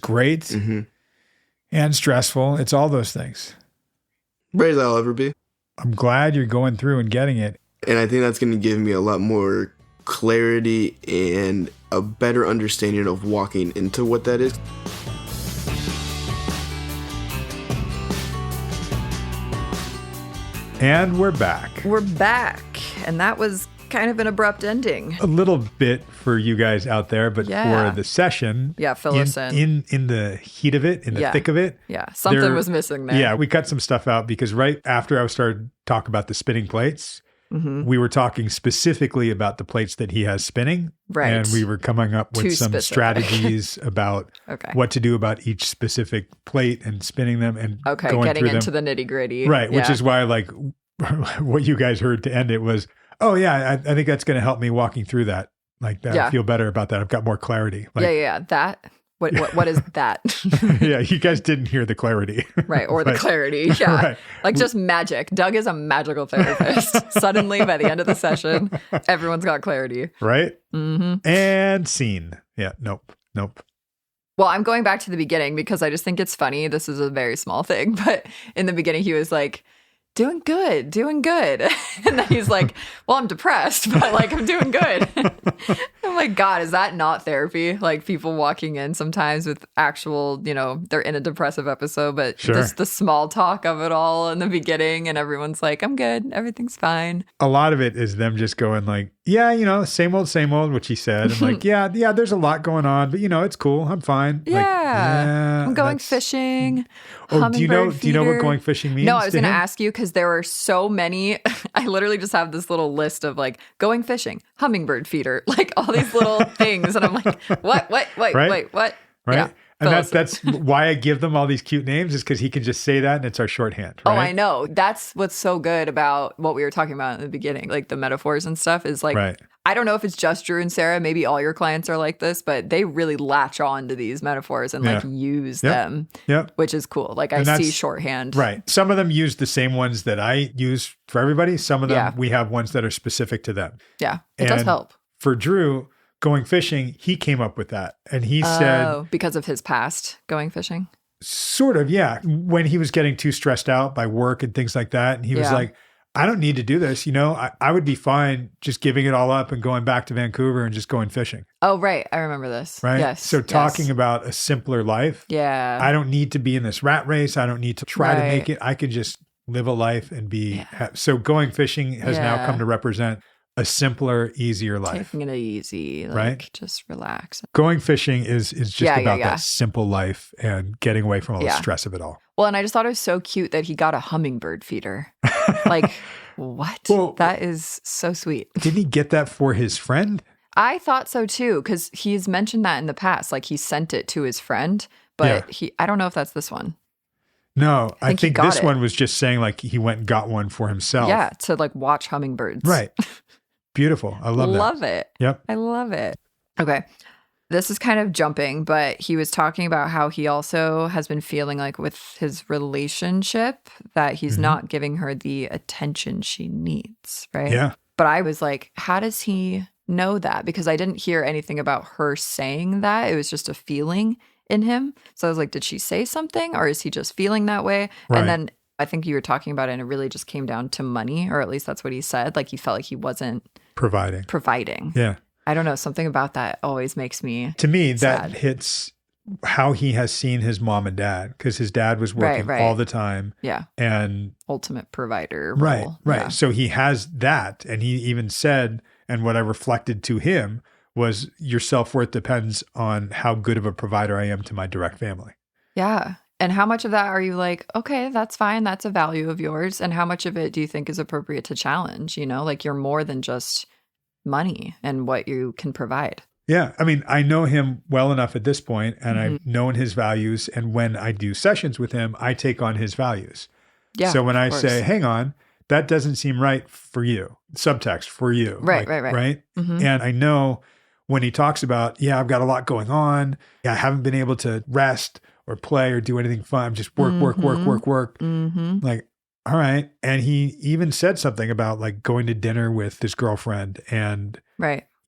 great and stressful. It's all those things. Right as I'll ever be. I'm glad you're going through and getting it. And I think that's going to give me a lot more clarity and a better understanding of walking into what that is. And we're back. We're back. And that was kind of an abrupt ending. A little bit for you guys out there, but Yeah. for the session, Fill us in. In the heat of it, in the thick of it. Yeah, something was missing there. Yeah, we cut some stuff out because right after I started talking about the spinning plates, we were talking specifically about the plates that he has spinning. Right. And we were coming up with Too some specific. strategies about what to do about each specific plate and spinning them and going getting through into them. the nitty gritty. Right, which is why like what you guys heard to end it was, oh yeah, I think that's going to help me walking through that. Like that, I feel better about that. I've got more clarity. Like, that. What is that? Yeah, you guys didn't hear the clarity. Right, or the clarity. Yeah. Right. Like just magic. Doug is a magical therapist. Suddenly, by the end of the session, everyone's got clarity. Right? Mm-hmm. And scene. Yeah, nope. Well, I'm going back to the beginning because I just think it's funny. This is a very small thing, but in the beginning, he was like, doing good. And then he's like, well, I'm depressed, but like, I'm doing good. I'm like, God, is that not therapy? Like people walking in sometimes with actual, they're in a depressive episode, but just the small talk of it all in the beginning and everyone's like, I'm good. Everything's fine. A lot of it is them just going like, yeah, same old, which he said. I'm like, yeah, there's a lot going on, but it's cool. I'm fine. Yeah. Like, I'm going fishing. Oh, do you know what going fishing means? No, I was going to ask you because there were so many. I literally just have this little list of like going fishing, hummingbird feeder, like all these little things. And I'm like, what? Wait, what? Right. Yeah. And that's why I give them all these cute names is because he can just say that and it's our shorthand. Right? Oh, I know. That's what's so good about what we were talking about in the beginning, like the metaphors and stuff is like, I don't know if it's just Drew and Sarah. Maybe all your clients are like this, but they really latch on to these metaphors and like use them, which is cool. Like I see shorthand. Right. Some of them use the same ones that I use for everybody. Some of them, we have ones that are specific to them. Yeah, it does help. For Drew, going fishing, he came up with that. And he said... because of his past going fishing? Sort of, yeah. When he was getting too stressed out by work and things like that. And he was like, I don't need to do this. I would be fine just giving it all up and going back to Vancouver and just going fishing. Oh, right. I remember this. Right? Yes. So talking about a simpler life. Yeah. I don't need to be in this rat race. I don't need to try to make it. I can just live a life and be... So going fishing has now come to represent a simpler, easier life. Taking it easy, like right? Just relax. Going fishing is just about that simple life and getting away from all the stress of it all. Well, and I just thought it was so cute that he got a hummingbird feeder. Like, what? Well, that is so sweet. Didn't he get that for his friend? I thought so too, because he's mentioned that in the past. Like he sent it to his friend, but I don't know if that's this one. No, I think this one was just saying like he went and got one for himself. Yeah, to like watch hummingbirds. Right. Beautiful. I love that. Love it. Yep. I love it. Okay. This is kind of jumping, but he was talking about how he also has been feeling like with his relationship that he's not giving her the attention she needs, right? Yeah. But I was like, how does he know that? Because I didn't hear anything about her saying that. It was just a feeling in him. So I was like, did she say something or is he just feeling that way? Right. And then I think you were talking about it and it really just came down to money, or at least that's what he said. Like he felt like he wasn't providing. Yeah. I don't know. Something about that always makes me To me, sad. that hits how he has seen his mom and dad, because his dad was working all the time. Yeah. And ultimate provider role. Right. Yeah. So he has that. And he even said, and what I reflected to him was your self-worth depends on how good of a provider I am to my direct family. Yeah. And how much of that are you like, okay, that's fine. That's a value of yours. And how much of it do you think is appropriate to challenge? Like you're more than just money and what you can provide. Yeah. I mean, I know him well enough at this point and I've known his values. And when I do sessions with him, I take on his values. Yeah. So when I say, hang on, that doesn't seem right for you, subtext for you. Right. Mm-hmm. And I know when he talks about, I've got a lot going on. I haven't been able to rest, or play or do anything fun. Just work. Mm-hmm. Like, all right. And he even said something about like going to dinner with his girlfriend and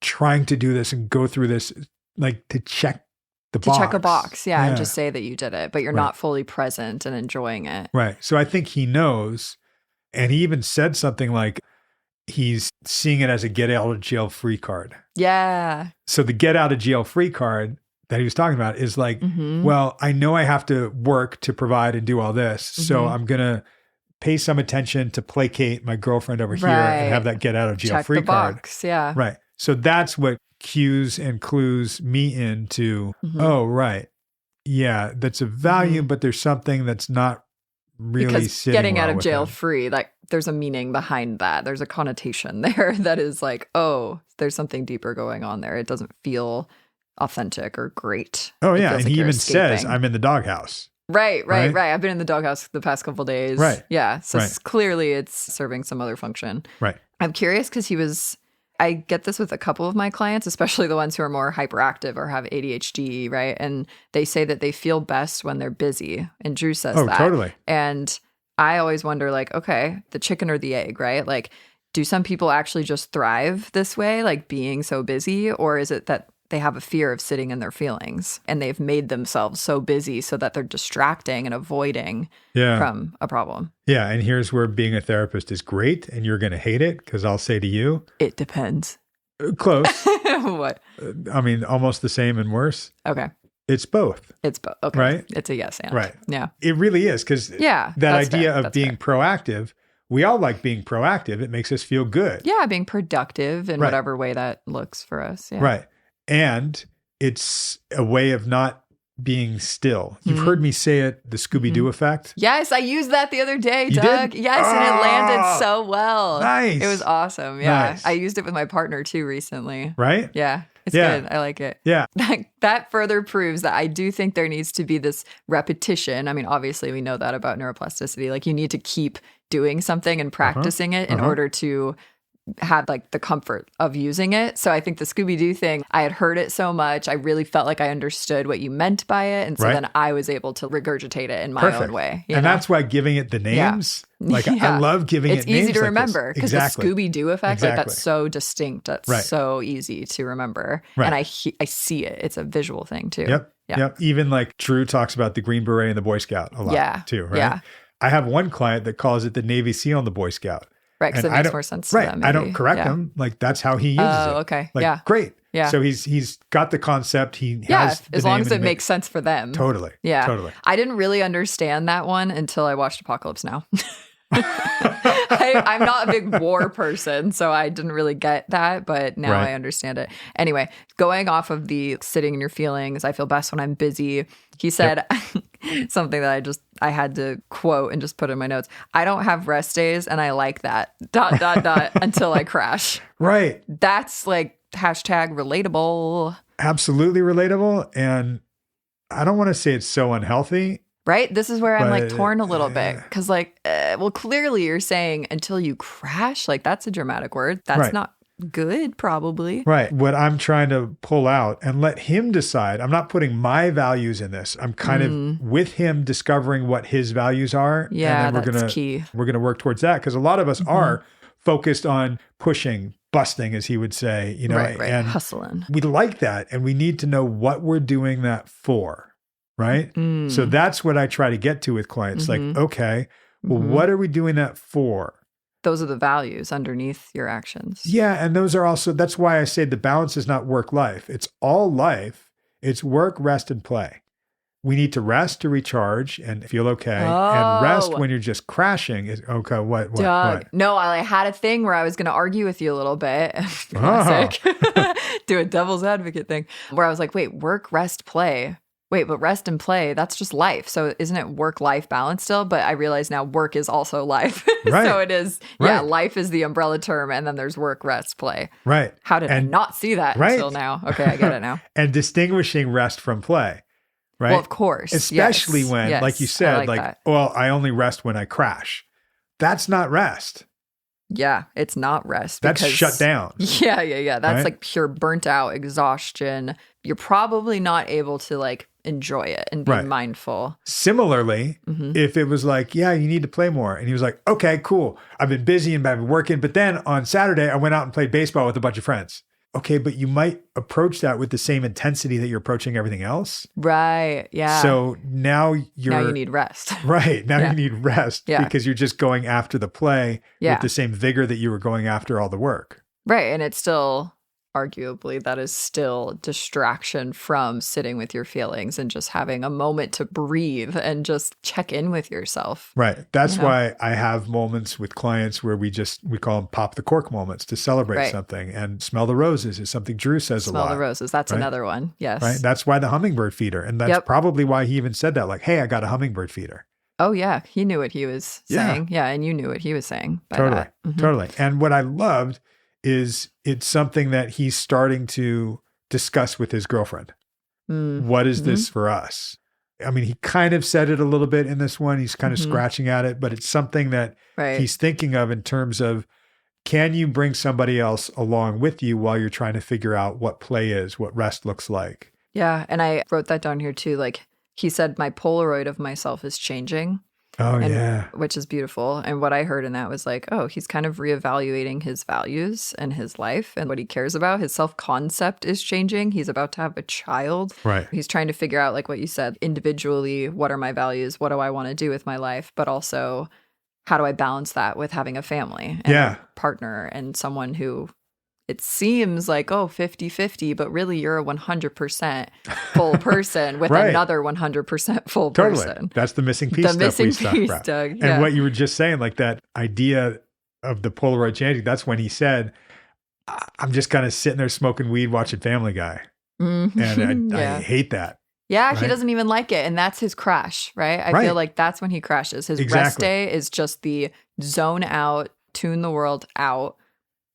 trying to do this and go through this, like to check the box. To check a box, and just say that you did it, but you're not fully present and enjoying it. Right. So I think he knows. And he even said something like he's seeing it as a get out of jail free card. Yeah. So the get out of jail free card that he was talking about is like, well, I know I have to work to provide and do all this. So I'm going to pay some attention to placate my girlfriend over here and have that get out of jail free card. Box. Yeah. Right. So that's what cues and clues me into, oh, right. Yeah, that's a value, but there's something that's not really because sitting getting well out of with jail him. free, like there's a meaning behind that. There's a connotation there that is like, oh, there's something deeper going on there. It doesn't feel authentic or great. Oh, It yeah. feels And like he you're even escaping. says, I'm in the doghouse. Right. I've been in the doghouse the past couple of days. Right. Yeah. So Right. clearly it's serving some other function. Right. I'm curious because I get this with a couple of my clients, especially the ones who are more hyperactive or have ADHD, right? And they say that they feel best when they're busy. And Drew says that. Oh, totally. And I always wonder, like, okay, the chicken or the egg, right? Like, do some people actually just thrive this way, like being so busy? Or is it that they have a fear of sitting in their feelings and they've made themselves so busy so that they're distracting and avoiding from a problem? Yeah. And here's where being a therapist is great. And you're going to hate it because I'll say to you, it depends. Close. What? I mean, almost the same and worse. Okay. It's both. It's both. Okay. Right? It's a yes and. Right. Yeah. It really is because that idea of being proactive, we all like being proactive. It makes us feel good. Yeah. Being productive in whatever way that looks for us. Yeah. Right. And it's a way of not being still. You've heard me say it, the Scooby-Doo effect. Yes, I used that the other day, You Doug. did? Yes, and it landed so well. Nice. It was awesome. Yeah. Nice. I used it with my partner too recently. Right? Yeah. It's good. I like it. Yeah. That further proves that I do think there needs to be this repetition. I mean, obviously we know that about neuroplasticity. Like you need to keep doing something and practicing it in order to have like the comfort of using it. So I think the Scooby-Doo thing, I had heard it so much. I really felt like I understood what you meant by it. And so then I was able to regurgitate it in my own way. And that's why giving it the names, I love giving it names. It's easy to like remember because the Scooby-Doo effect, like that's so distinct. That's so easy to remember. And I see it. It's a visual thing too. Yep. Even like Drew talks about the Green Beret and the Boy Scout a lot too, right? Yeah. I have one client that calls it the Navy SEAL and the Boy Scout. Right, because it makes more sense to them. I don't correct him. Like that's how he uses it. Oh, okay. Like, great. Yeah. So he's got the concept. He has the as long name as it makes sense for them. Totally. Yeah. Totally. I didn't really understand that one until I watched Apocalypse Now. I'm not a big war person, so I didn't really get that, but now I understand it. Anyway, going off of the sitting in your feelings, I feel best when I'm busy. He said something that I had to quote and just put in my notes. I don't have rest days and I like that ... until I crash. Right. That's like hashtag relatable. Absolutely relatable. And I don't want to say it's so unhealthy. Right? This is where I'm like torn a little bit because like, well, clearly you're saying until you crash, like that's a dramatic word. That's not good, probably. Right. What I'm trying to pull out and let him decide. I'm not putting my values in this. I'm kind of with him discovering what his values are. Yeah, and then that's key. We're going to work towards that because a lot of us are focused on pushing, busting, as he would say, you know, right. and Hustling. We like that. And we need to know what we're doing that for. Right. So that's what I try to get to with clients. Like, okay, well, what are we doing that for? Those are the values underneath your actions. Yeah. And those are also, that's why I say the balance is not work life. It's all life. It's work, rest, and play. We need to rest to recharge and feel okay. And rest when you're just crashing is okay. What? No, I had a thing where I was going to argue with you a little bit. Classic. Do a devil's advocate thing where I was like, wait, work, rest, play. Wait, but rest and play, that's just life. So isn't it work-life balance still? But I realize now work is also life. Right. So it is, life is the umbrella term, and then there's work, rest, play. Right. How did I not see that until now? Okay, I get it now. And distinguishing rest from play, right? Well, of course. Especially when, like you said, I only rest when I crash. That's not rest. Yeah, it's not rest. That's shut down. Yeah. That's like pure burnt out exhaustion. You're probably not able to like enjoy it and be mindful. Similarly, if it was like, yeah, you need to play more. And he was like, okay, cool. I've been busy and I've been working. But then on Saturday, I went out and played baseball with a bunch of friends. Okay, but you might approach that with the same intensity that you're approaching everything else. Right. Yeah. So now you need rest. Right. Now you need rest because you're just going after the play with the same vigor that you were going after all the work. Right. And it's still, arguably, that is still distraction from sitting with your feelings and just having a moment to breathe and just check in with yourself. Right. That's why I have moments with clients where we call them pop the cork moments to celebrate something. And smell the roses is something Drew says a lot. Smell the roses. That's another one. Yes. Right. That's why the hummingbird feeder. And that's probably why he even said that, like, hey, I got a hummingbird feeder. Oh, yeah. He knew what he was saying. Yeah. And you knew what he was saying. Totally. Totally. And what I loved is it's something that he's starting to discuss with his girlfriend. What is this for us? I mean, he kind of said it a little bit in this one. He's kind of scratching at it, but it's something that he's thinking of in terms of, can you bring somebody else along with you while you're trying to figure out what play is, what rest looks like? Yeah. And I wrote that down here too. Like he said, my Polaroid of myself is changing. Oh, yeah. Which is beautiful. And what I heard in that was like, oh, he's kind of reevaluating his values and his life and what he cares about. His self-concept is changing. He's about to have a child. Right. He's trying to figure out, like what you said, individually, what are my values? What do I want to do with my life? But also, how do I balance that with having a family and a partner and someone who it seems like, 50-50, but really you're a 100% full person with another 100% full person. That's the missing piece. The missing piece, Doug. Yeah. And what you were just saying, like that idea of the Polaroid changing, that's when he said, I'm just kind of sitting there smoking weed, watching Family Guy. And I hate that. Yeah, he doesn't even like it. And that's his crash, right? I feel like that's when he crashes. His rest day is just the zone out, tune the world out,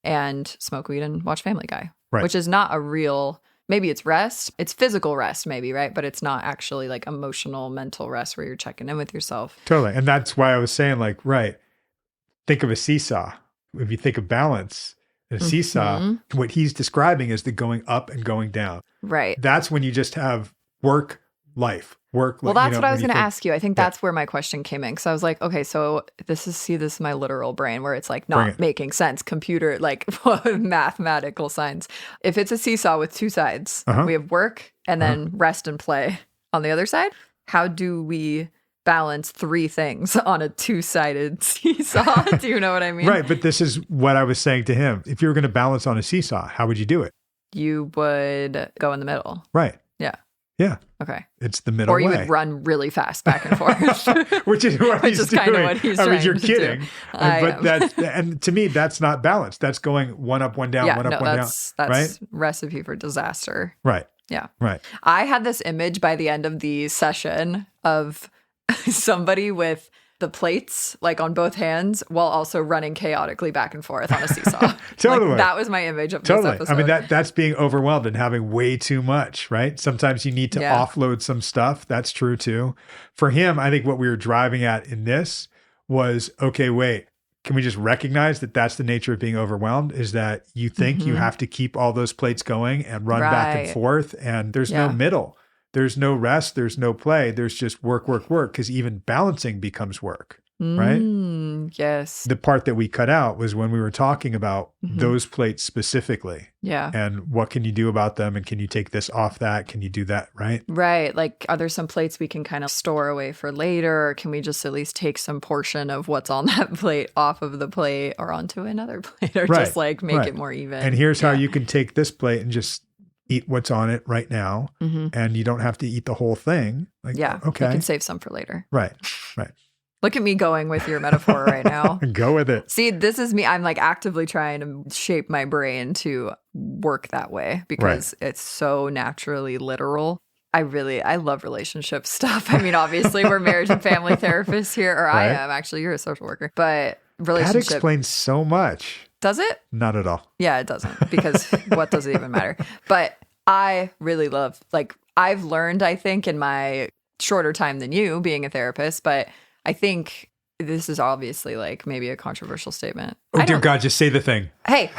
and smoke weed and watch Family Guy, which is not a real, maybe it's rest. It's physical rest maybe, right? But it's not actually like emotional, mental rest where you're checking in with yourself. Totally. And that's why I was saying like, think of a seesaw. If you think of balance, a seesaw, what he's describing is the going up and going down. Right. That's when you just have work, life. Well, that's what I was going to ask you. I think that's where my question came in. Because I was like, okay, so this is my literal brain where it's like not making sense. Computer, like mathematical signs. If it's a seesaw with two sides, we have work and then rest and play on the other side. How do we balance three things on a two-sided seesaw? Do you know what I mean? Right. But this is what I was saying to him. If you were going to balance on a seesaw, how would you do it? You would go in the middle. Right. Yeah. Yeah. Okay. It's the middle way. Or you would run really fast back and forth. Which is what he's doing. Kind of what he's trying you're to kidding. do. And to me, that's not balance. That's going one up, one down, one up, one down. That's recipe for disaster. Right. Yeah. Right. I had this image by the end of the session of somebody with the plates like on both hands while also running chaotically back and forth on a seesaw. Totally. Like, that was my image of this episode. I mean, that's being overwhelmed and having way too much, right? Sometimes you need to offload some stuff. That's true too. For him, I think what we were driving at in this was, okay, wait, can we just recognize that that's the nature of being overwhelmed, is that you think you have to keep all those plates going and run back and forth, and there's no middle. There's no rest. There's no play. There's just work, work, work, because even balancing becomes work, right? Yes. The part that we cut out was when we were talking about those plates specifically. Yeah. And what can you do about them? And can you take this off that? Can you do that, right? Right. Like, are there some plates we can kind of store away for later? Or can we just at least take some portion of what's on that plate off of the plate or onto another plate, or just like make it more even? And here's how you can take this plate and just eat what's on it right now, and you don't have to eat the whole thing. Like, okay, you can save some for later. Right. Look at me going with your metaphor right now. Go with it. See, this is me. I'm like actively trying to shape my brain to work that way because it's so naturally literal. I love relationship stuff. I mean, obviously we're marriage and family therapists here, or I am actually. You're a social worker, but relationship. That explains so much. Does it? Not at all. Yeah, it doesn't, because what does it even matter? But I really love, like, I've learned, I think, in my shorter time than you being a therapist, but I think this is obviously like maybe a controversial statement. Oh, dear God, just say the thing. Hey.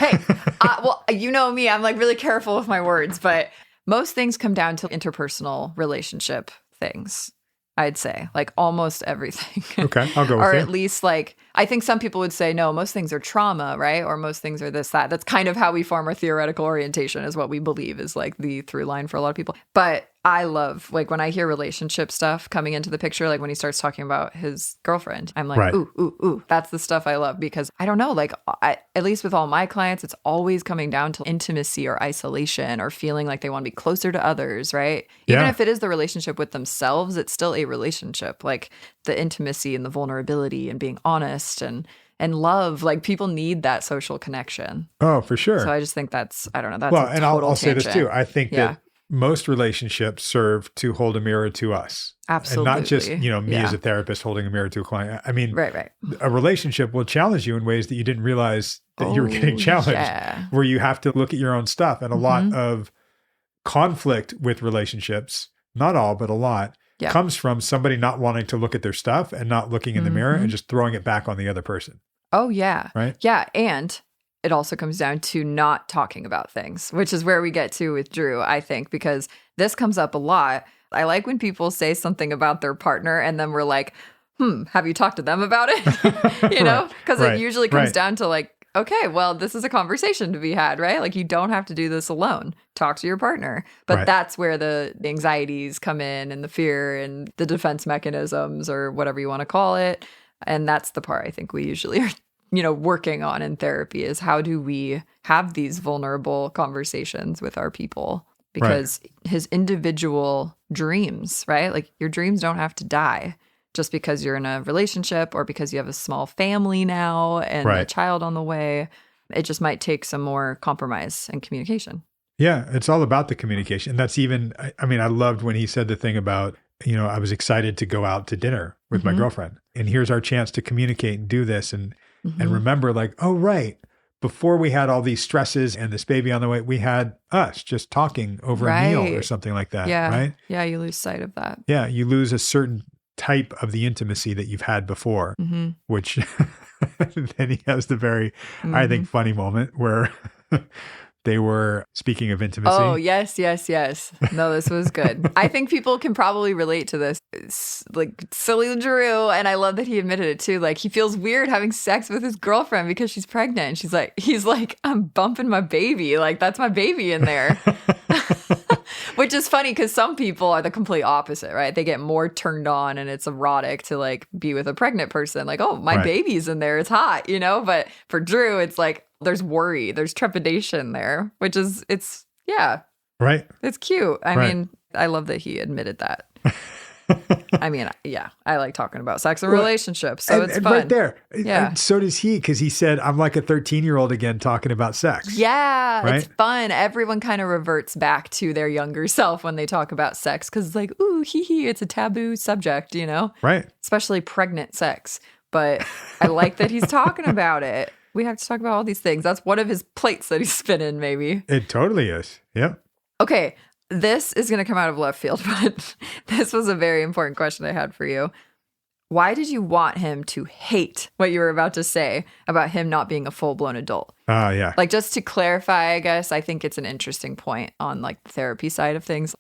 Well, you know me, I'm like really careful with my words, but most things come down to interpersonal relationship things. I'd say like almost everything. Okay, I'll go with or you. at least like, I think some people would say, no, most things are trauma, right? Or most things are this, that. That's kind of how we form our theoretical orientation is what we believe is like the through line for a lot of people. But I love like when I hear relationship stuff coming into the picture, like when he starts talking about his girlfriend, I'm like, Right. ooh, that's the stuff I love because I don't know, like at least with all my clients, it's always coming down to intimacy or isolation or feeling like they want to be closer to others, right? Even Yeah. if it is the relationship with themselves, it's still a relationship, like the intimacy and the vulnerability and being honest and love. Like people need that social connection. Oh, for sure. So I just think that's, I don't know, that's well, a and total I'll say this tangent. too. I think that most relationships serve to hold a mirror to us. Absolutely. And not just, me as a therapist holding a mirror to a client. I mean, Right. a relationship will challenge you in ways that you didn't realize that you were getting challenged, where you have to look at your own stuff. And a lot of conflict with relationships, not all, but a lot, comes from somebody not wanting to look at their stuff and not looking in the mirror and just throwing it back on the other person. Oh, yeah. Right? Yeah. And it also comes down to not talking about things, which is where we get to with Drew, I think, because this comes up a lot. I like when people say something about their partner and then we're like, have you talked to them about it? Because it usually comes down to like, okay, well, this is a conversation to be had, right? Like you don't have to do this alone. Talk to your partner. But that's where the anxieties come in and the fear and the defense mechanisms or whatever you want to call it. And that's the part I think we usually are working on in therapy is how do we have these vulnerable conversations with our people? Because his individual dreams, right? Like your dreams don't have to die just because you're in a relationship or because you have a small family now and a child on the way. It just might take some more compromise and communication. Yeah, it's all about the communication. That's even, I mean, I loved when he said the thing about, I was excited to go out to dinner with my girlfriend. And here's our chance to communicate and do this. And remember like, oh, right. Before we had all these stresses and this baby on the way, we had us just talking over a meal or something like that. Yeah. Right? Yeah, you lose sight of that. Yeah, you lose a certain type of the intimacy that you've had before, which then he has the very, I think, funny moment where they were speaking of intimacy. Oh, yes. No, this was good. I think people can probably relate to this. It's like silly Drew, and I love that he admitted it too. Like he feels weird having sex with his girlfriend because she's pregnant. And he's like, I'm bumping my baby. Like that's my baby in there. Which is funny because some people are the complete opposite, right? They get more turned on and it's erotic to like be with a pregnant person. Like, oh, my baby's in there. It's hot, But for Drew, it's like there's worry, there's trepidation there, which is, it's cute. I mean, I love that he admitted that. I mean, yeah, I like talking about sex and relationships, so it's fun. Right there. Yeah. And so does he, because he said, I'm like a 13-year-old again talking about sex. Yeah, right? It's fun. Everyone kind of reverts back to their younger self when they talk about sex, because it's like, ooh, hee, it's a taboo subject, Right. Especially pregnant sex. But I like that he's talking about it. We have to talk about all these things. That's one of his plates that he's spinning, maybe. It totally is. Yep. Okay. This is going to come out of left field, but this was a very important question I had for you. Why did you want him to hate what you were about to say about him not being a full-blown adult? Yeah. Like, just to clarify, I guess, I think it's an interesting point on, like, the therapy side of things.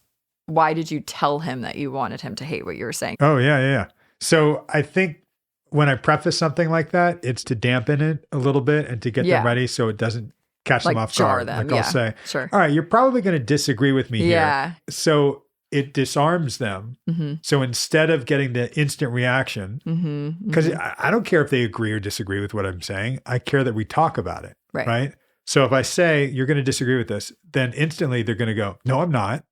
Why did you tell him that you wanted him to hate what you were saying? Oh, yeah. So I think when I preface something like that, it's to dampen it a little bit and to get them ready so it doesn't catch them off guard. Them. Like I'll say, sure. All right, you're probably going to disagree with me Yeah. here. So it disarms them. So instead of getting the instant reaction, because I don't care if they agree or disagree with what I'm saying. I care that we talk about it. Right. So if I say, you're going to disagree with this, then instantly they're going to go, no, I'm not.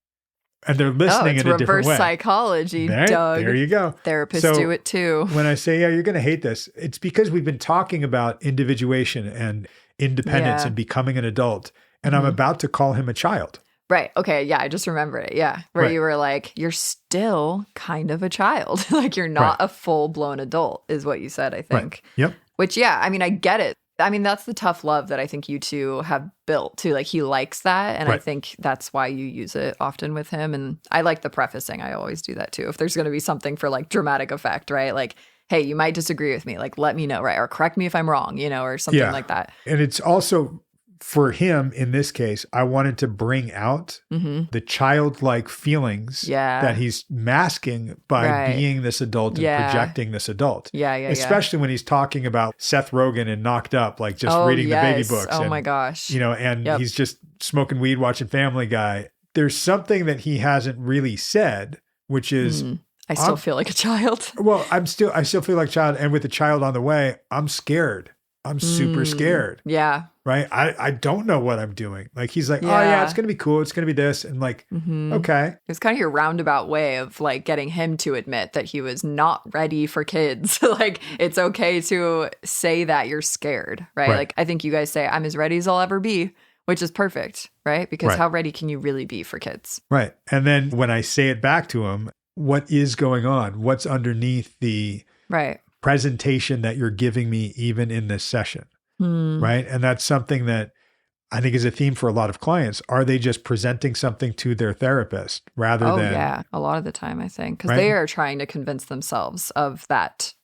And they're listening in a different way. Reverse psychology, Doug. There you go. Therapists do it too. When I say, yeah, you're going to hate this, it's because we've been talking about individuation and independence and becoming an adult. And I'm about to call him a child. Right. Okay. Yeah. I just remembered it. Yeah. Where you were like, you're still kind of a child. Like you're not a full-blown adult is what you said, I think. Right. Yep. Which, yeah, I mean, I get it. I mean, that's the tough love that I think you two have built too. Like he likes that. And I think that's why you use it often with him. And I like the prefacing. I always do that too. If there's going to be something for like dramatic effect, right? Like, hey, you might disagree with me. Like, let me know, right? Or correct me if I'm wrong, or something like that. And it's also for him, in this case, I wanted to bring out the childlike feelings that he's masking by being this adult and projecting this adult. Especially when he's talking about Seth Rogen and Knocked Up, like just reading the baby books. Oh my gosh. You know, and he's just smoking weed, watching Family Guy. There's something that he hasn't really said, which is, I still feel like a child. Well, I still feel like a child. And with a child on the way, I'm scared. I'm super scared. Yeah. Right. I don't know what I'm doing. Like, he's like, oh yeah, it's going to be cool. It's going to be this. And like, okay. It's kind of your roundabout way of like getting him to admit that he was not ready for kids. Like, it's okay to say that you're scared, right? Like, I think you guys say, I'm as ready as I'll ever be, which is perfect, right? Because how ready can you really be for kids? Right. And then when I say it back to him, what is going on? What's underneath the presentation that you're giving me even in this session? Right. And that's something that I think is a theme for a lot of clients. Are they just presenting something to their therapist rather than... yeah, a lot of the time, I think, because they are trying to convince themselves of that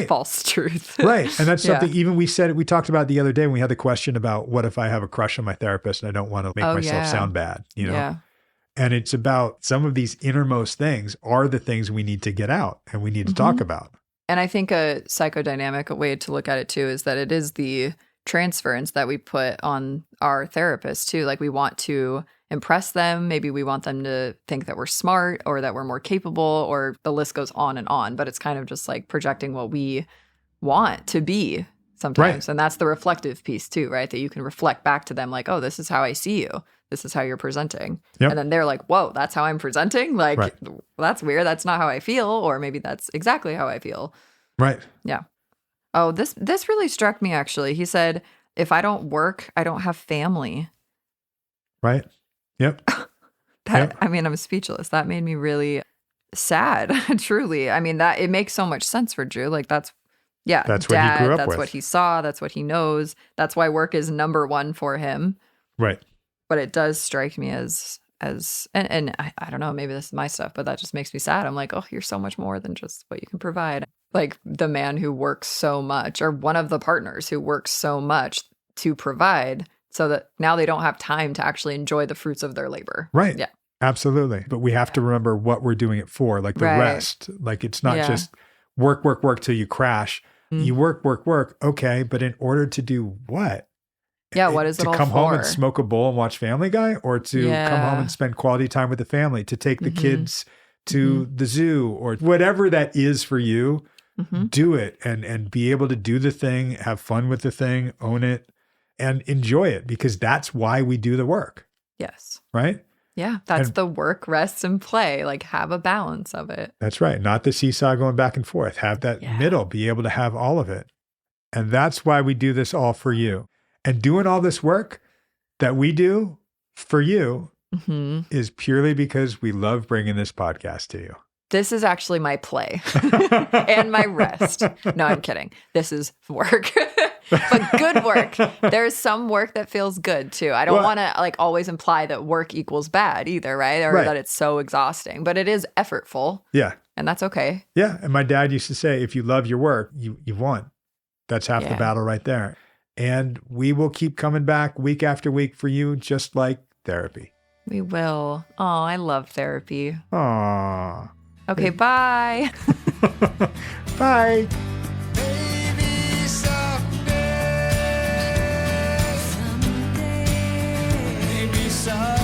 false truth. Right. And that's something even we talked about the other day when we had the question about what if I have a crush on my therapist and I don't want to make myself sound bad, you know? Yeah. And it's about some of these innermost things are the things we need to get out and we need to talk about. And I think a psychodynamic way to look at it too is that it is the transference that we put on our therapist too. Like, we want to impress them. Maybe we want them to think that we're smart or that we're more capable, or the list goes on and on. But it's kind of just like projecting what we want to be sometimes. And that's the reflective piece too, right? That you can reflect back to them like, oh, this is how I see you. This is how you're presenting. And then they're like, whoa, that's how I'm presenting? Like, well, that's weird. That's not how I feel. Or maybe that's exactly how I feel. Right. Yeah. Oh, this really struck me, actually. He said, if I don't work, I don't have family. Right. Yep. I mean, I'm speechless. That made me really sad, truly. I mean, that it makes so much sense for Drew. Like, that's what he grew up that's with. what he saw. That's what he knows. That's why work is number one for him. Right. But it does strike me as and I don't know, maybe this is my stuff, but that just makes me sad. I'm like, oh, you're so much more than just what you can provide. Like, the man who works so much, or one of the partners who works so much to provide, so that now they don't have time to actually enjoy the fruits of their labor. Right. Yeah. Absolutely. But we have to remember what we're doing it for, like the rest. Like, it's not just work till you crash. You work. Okay. But in order to do what? Yeah, what is it all for? To come home and smoke a bowl and watch Family Guy, or to come home and spend quality time with the family, to take the kids to the zoo, or whatever that is for you, do it and be able to do the thing, have fun with the thing, own it, and enjoy it, because that's why we do the work. Yes. Right? Yeah, that's the work, rest, and play. Like, have a balance of it. That's right. Not the seesaw going back and forth. Have that middle, be able to have all of it. And that's why we do this all for you. And doing all this work that we do for you is purely because we love bringing this podcast to you. This is actually my play and my rest. No, I'm kidding. This is work, but good work. There's some work that feels good too. I don't want to like always imply that work equals bad either, right? Or that it's so exhausting, but it is effortful. Yeah. And that's okay. Yeah. And my dad used to say, if you love your work, you won. That's half the battle right there. And we will keep coming back week after week for you, just like therapy. We will. Oh, I love therapy. Aww. Okay, bye. Bye. Maybe someday, maybe someday.